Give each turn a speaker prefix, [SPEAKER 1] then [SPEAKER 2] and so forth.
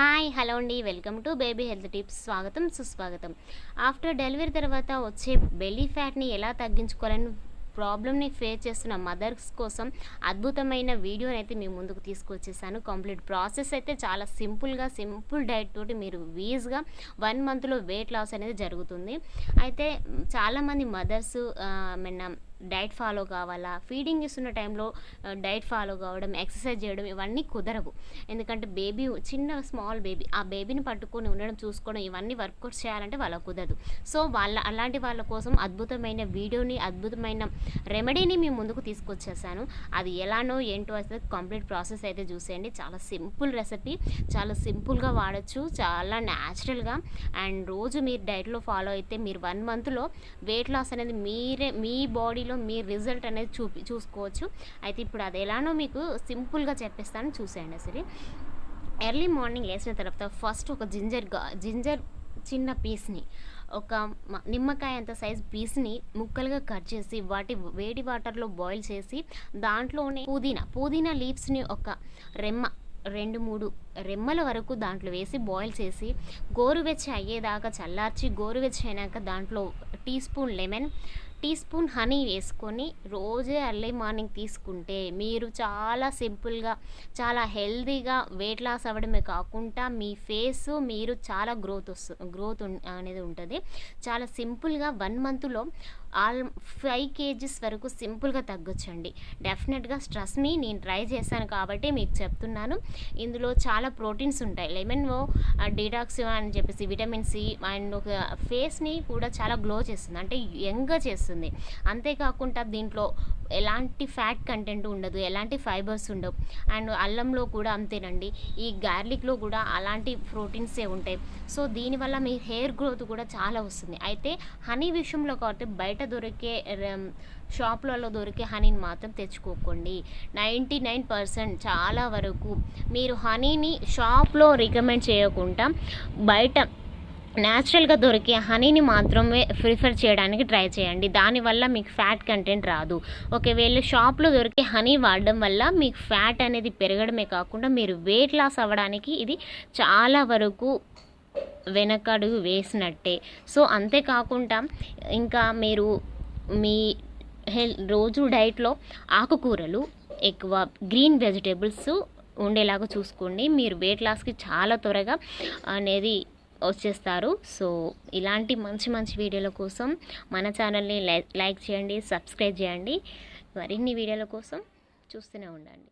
[SPEAKER 1] Hi hello అండి, welcome to baby health tips. స్వాగతం సుస్వాగతం. ఆఫ్టర్ డెలివరీ తర్వాత వచ్చే బెల్లీ ఫ్యాట్ని ఎలా తగ్గించుకోవాలని ప్రాబ్లమ్ని ఫేస్ చేస్తున్న మదర్స్ కోసం అద్భుతమైన వీడియోని అయితే మీ ముందుకు తీసుకొచ్చేసాను. కంప్లీట్ ప్రాసెస్ అయితే చాలా సింపుల్ డైట్ తోటి మీరు ఈజీగా 1 మంత్లో వెయిట్ లాస్ అనేది జరుగుతుంది. అయితే చాలామంది మదర్స్ డైట్ ఫాలో కావాలా, ఫీడింగ్ ఇస్తున్న టైంలో డైట్ ఫాలో కావడం, ఎక్సర్సైజ్ చేయడం ఇవన్నీ కుదరవు. ఎందుకంటే బేబీ స్మాల్ బేబీ, ఆ బేబీని పట్టుకొని ఉండడం, చూసుకోవడం, ఇవన్నీ వర్కౌట్స్ చేయాలంటే వాళ్ళకు కుదరదు. సో అలాంటి వాళ్ళ కోసం అద్భుతమైన వీడియోని, అద్భుతమైన రెమెడీని మీ ముందుకు తీసుకొచ్చేసాను. అది ఎలానో ఏంటో అయితే కంప్లీట్ ప్రాసెస్ అయితే చూసేయండి. చాలా సింపుల్ రెసిపీ, చాలా సింపుల్గా వాడచ్చు, చాలా న్యాచురల్గా. అండ్ రోజు మీరు డైట్లో ఫాలో అయితే మీరు 1 మంత్లో వెయిట్ లాస్ అనేది మీ బాడీలో మీ రిజల్ట్ అనేది చూసుకోవచ్చు. అయితే ఇప్పుడు అది ఎలానో మీకు సింపుల్గా చెప్పేస్తాను, చూసేయండి. అసలు ఎర్లీ మార్నింగ్ లేచిన తర్వాత ఫస్ట్ ఒక జింజర్ చిన్న పీస్ని, ఒక నిమ్మకాయ అంత సైజ్ పీస్ని ముక్కలుగా కట్ చేసి వాటి వేడి వాటర్లో బాయిల్ చేసి దాంట్లోనే పుదీనా లీవ్స్ని ఒక 2-3 రెమ్మల వరకు దాంట్లో వేసి బాయిల్ చేసి గోరువెచ్చ అయ్యేదాకా చల్లార్చి, గోరువెచ్చ అయినాక దాంట్లో టీ స్పూన్ హనీ వేసుకొని రోజే ఎర్లీ మార్నింగ్ తీసుకుంటే మీరు చాలా సింపుల్గా, చాలా హెల్తీగా వెయిట్ లాస్ అవ్వడమే కాకుండా మీ ఫేస్ మీరు చాలా గ్రోత్ అనేది ఉంటుంది. చాలా సింపుల్గా 1 మంత్లో 5 kgs వరకు సింపుల్గా తగ్గొచ్చండి. డెఫినెట్గా స్ట్రెస్ నేను ట్రై చేశాను కాబట్టి మీకు చెప్తున్నాను. ఇందులో చాలా ప్రోటీన్స్ ఉంటాయి. లెమన్లో డిటాక్స్ అని చెప్పేసి విటమిన్ సి అండ్ ఒక ఫేస్ని కూడా చాలా గ్లో చేస్తుంది, అంటే యంగ్గా చేస్తుంది. అంతేకాకుండా దీంట్లో ఎలాంటి ఫ్యాట్ కంటెంట్ ఉండదు, ఎలాంటి ఫైబర్స్ ఉండవు. అండ్ అల్లంలో కూడా అంతేనండి, ఈ గార్లిక్లో కూడా అలాంటి ప్రోటీన్సే ఉంటాయి. సో దీనివల్ల మీ హెయిర్ గ్రోత్ కూడా చాలా వస్తుంది. అయితే హనీ విషయంలో కాబట్టి బయట దొరికే షాప్లలో దొరికే హనీని మాత్రం తెచ్చుకోకండి. 99% చాలా వరకు మీరు హనీని షాప్లో రికమెండ్ చేయకుండా బయట న్యాచురల్గా దొరికే హనీని మాత్రమే ప్రిఫర్ చేయడానికి ట్రై చేయండి. దానివల్ల మీకు ఫ్యాట్ కంటెంట్ రాదు. ఒకవేళ షాప్లో దొరికే హనీ వాడడం వల్ల మీకు ఫ్యాట్ అనేది పెరగడమే కాకుండా మీరు వెయిట్ లాస్ అవ్వడానికి ఇది చాలా వరకు వెనకడుగు వేసినట్టే. సో అంతేకాకుండా ఇంకా మీరు మీ రోజు డైట్లో ఆకుకూరలు, ఎక్కువ గ్రీన్ వెజిటేబుల్స్ ఉండేలాగా చూసుకోండి. మీరు వెయిట్ లాస్కి చాలా త్వరగా అనేది వచ్చేస్తారు. సో ఇలాంటి మంచి వీడియోల కోసం మన ఛానల్ని లైక్ చేయండి, సబ్స్క్రైబ్ చేయండి. మరిన్ని వీడియోల కోసం చూస్తూనే ఉండండి.